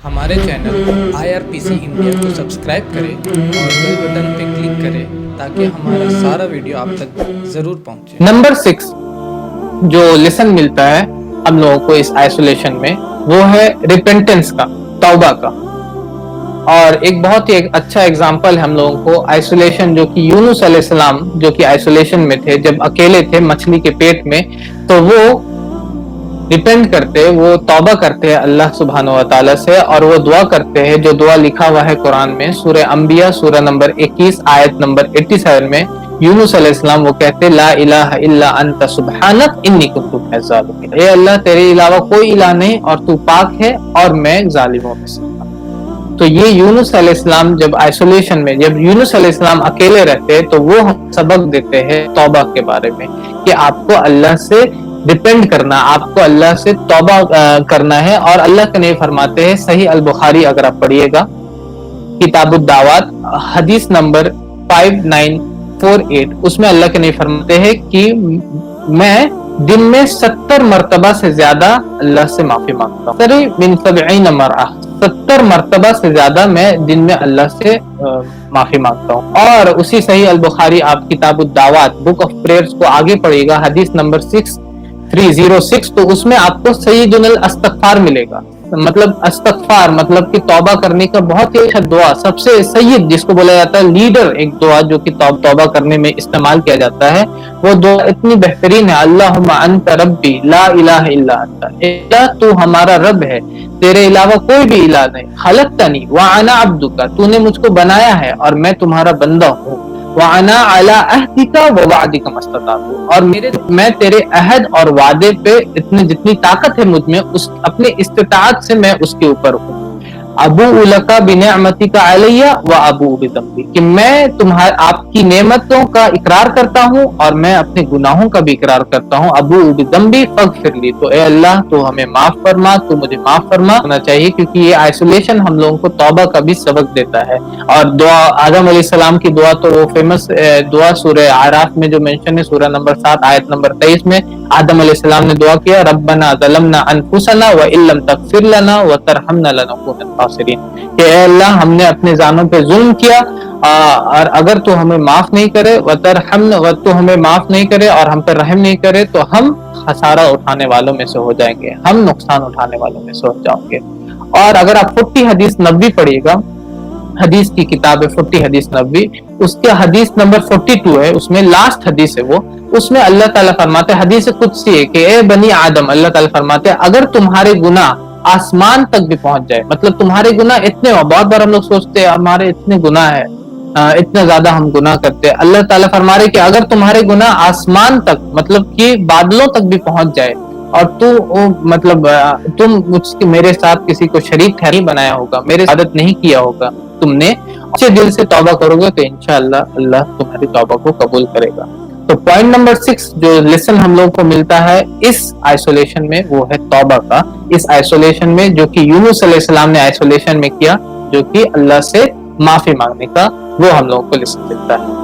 हमारे channel IRPC India को subscribe करें और बेल बटन पे क्लिक करें ताकि हमारा सारा वीडियो आप तक ज़रूर पहुंचे। नंबर 6 जो लेसन मिलता है हम लोगों को इस आइसोलेशन में, वो है रिपेंटेंस का, तौबा का। और एक बहुत ही अच्छा एग्जाम्पल है हम लोगों को आइसोलेशन, जो कि यूनुस अलैहिस्सलाम जो कि आइसोलेशन में थे, जब अकेले थे मछली के पेट में, तो वो रिपेंट करते, वो तौबा करते हैं अल्लाह सुब्हानहू व तआला से, और वो दुआ करते हैं जो दुआ लिखा हुआ है कुरान में, सूरह अंबिया सूरह नंबर 21 आयत नंबर 87 में। यूनुस अलैहिस्सलाम वो कहते ला इलाहा इल्ला अंता सुब्हानक इन्नी कुन्तु मिनज़ ज़ालिमीन, ए अल्लाह तेरे अलावा कोई इलाह नहीं और तू पाक है और मैं जालिमों में से। तो ये यूनुस अलैहिस्सलाम जब आइसोलेशन में, जब यूनुस अलैहिस्सलाम अकेले रहते हैं, तो वो सबक देते हैं तौबा के बारे में कि आपको अल्लाह से डिपेंड करना, आपको अल्लाह से तौबा करना है। और अल्लाह के नबी फरमाते हैं, सही अल बुखारी अगर आप पढ़िएगा, किताबुद दावात हदीस नंबर 5948, उसमें अल्लाह के नबी फरमाते हैं कि मैं दिन में 70 मरतबा से ज्यादा अल्लाह से माफी मांगता हूँ। मिन 70 मरअह, 70 मरतबा से ज्यादा मैं दिन में अल्लाह से माफी मांगता हूँ। और उसी सही अल बुखारी आप किताबुद दावात बुक ऑफ प्रेयर्स को आगे पढ़िएगा, हदीस नंबर 6306, तो उसमें आपको सय्यदुल इस्तग़फ़ार मिलेगा। मतलब इस्तग़फ़ार मतलब कि तौबा करने का बहुत ही अच्छा दुआ, सबसे सैयद जिसको बोला जाता है, लीडर एक दुआ जो कि तौबा करने में इस्तेमाल किया जाता है, वो दुआ इतनी बेहतरीन है, अल्लाहुम्मा अंता रब्बी ला इलाहा इल्ला अंता, अल्लाह तू हमारा रब है, तेरे अलावा कोई भी इलाह नहीं, खलक़तनी व अना अब्दुका, तूने मुझको बनाया है और मैं तुम्हारा बंदा हूँ, व अना अला अहदिका व वादिका मस्ततातु, और मैं तेरे अहद और वादे पे इतनी जितनी ताकत है मुझ में, उस अपने इस्तिताअत से मैं उसके ऊपर हूँ। अबू उलका बिनिअमतिका अलैया व अबू बिज़ंबी, कि मैं तुम्हारे आपकी नेमतों का इकरार करता हूँ और मैं अपने गुनाहों का भी इकरार करता हूँ। अबू बिज़ंबी फ़ग़फ़िरली, तो ए अल्लाह तो हमें माफ फरमा, तो मुझे माफ फरमा होना चाहिए, क्योंकि ये आइसोलेशन हम लोगों को तौबा का भी सबक देता है। और दुआ आदम अलैहिस्सलाम की दुआ, तो वो फेमस दुआ सूरह आराफ में जो मेंशन है, सूरह नंबर 7 आयत नंबर 23 में आदम अलैहिस्सलाम ने दुआ किया, रब्बना ज़लमना अनफुसना व इल्लम तग़फ़िर लना व तरहमना लनकूनन खासिरीन, कि ऐ अल्लाह हमने अपने जानों पे जुल्म किया, और अगर तू हमें माफ नहीं करे, व तरहमना, व तू हमें माफ नहीं करे और हम पर रहम नहीं करे, तो हम खसारा उठाने वालों में से हो जाएंगे, हम नुकसान उठाने वालों में से हो जाएंगे। और अगर आप 40 हदीस नबवी पढ़िएगा, हदीस की किताब है 40 हदीस नबवी, उसके हदीस नंबर 42 है, उसमें लास्ट हदीस है वो, उसमें अल्लाह ताला फरमाते हैं, हदीस कुदसी है कि ए बनी आदम, अल्लाह ताला फरमाते हैं, अगर तुम्हारे गुनाह आसमान तक भी पहुंच जाए, मतलब तुम्हारे गुनाह इतने, बहुत बार हम लोग सोचते हैं हमारे इतने गुनाह है, इतना ज्यादा हम गुनाह करते हैं, अल्लाह ताला फरमा रहे कि अगर तुम्हारे गुनाह आसमान तक, मतलब कि बादलों तक भी पहुंच जाए, और मतलब तुम मुझके मेरे साथ किसी को शरीक ठहरी बनाया होगा, मेरे इबादत नहीं किया होगा, तुमने अच्छे दिल से तौबा करोगे, तो इंशाअल्लाह अल्लाह तुम्हारी तौबा को कबूल करेगा। तो पॉइंट नंबर 6 जो लेसन हम लोगों को मिलता है इस आइसोलेशन में, वो है तौबा का। इस आइसोलेशन में जो कि यूनुस अलैहिस्सलाम ने आइसोलेशन में किया, जो कि अल्लाह से माफी मांगने का, वो हम लोगों को लेसन मिलता है।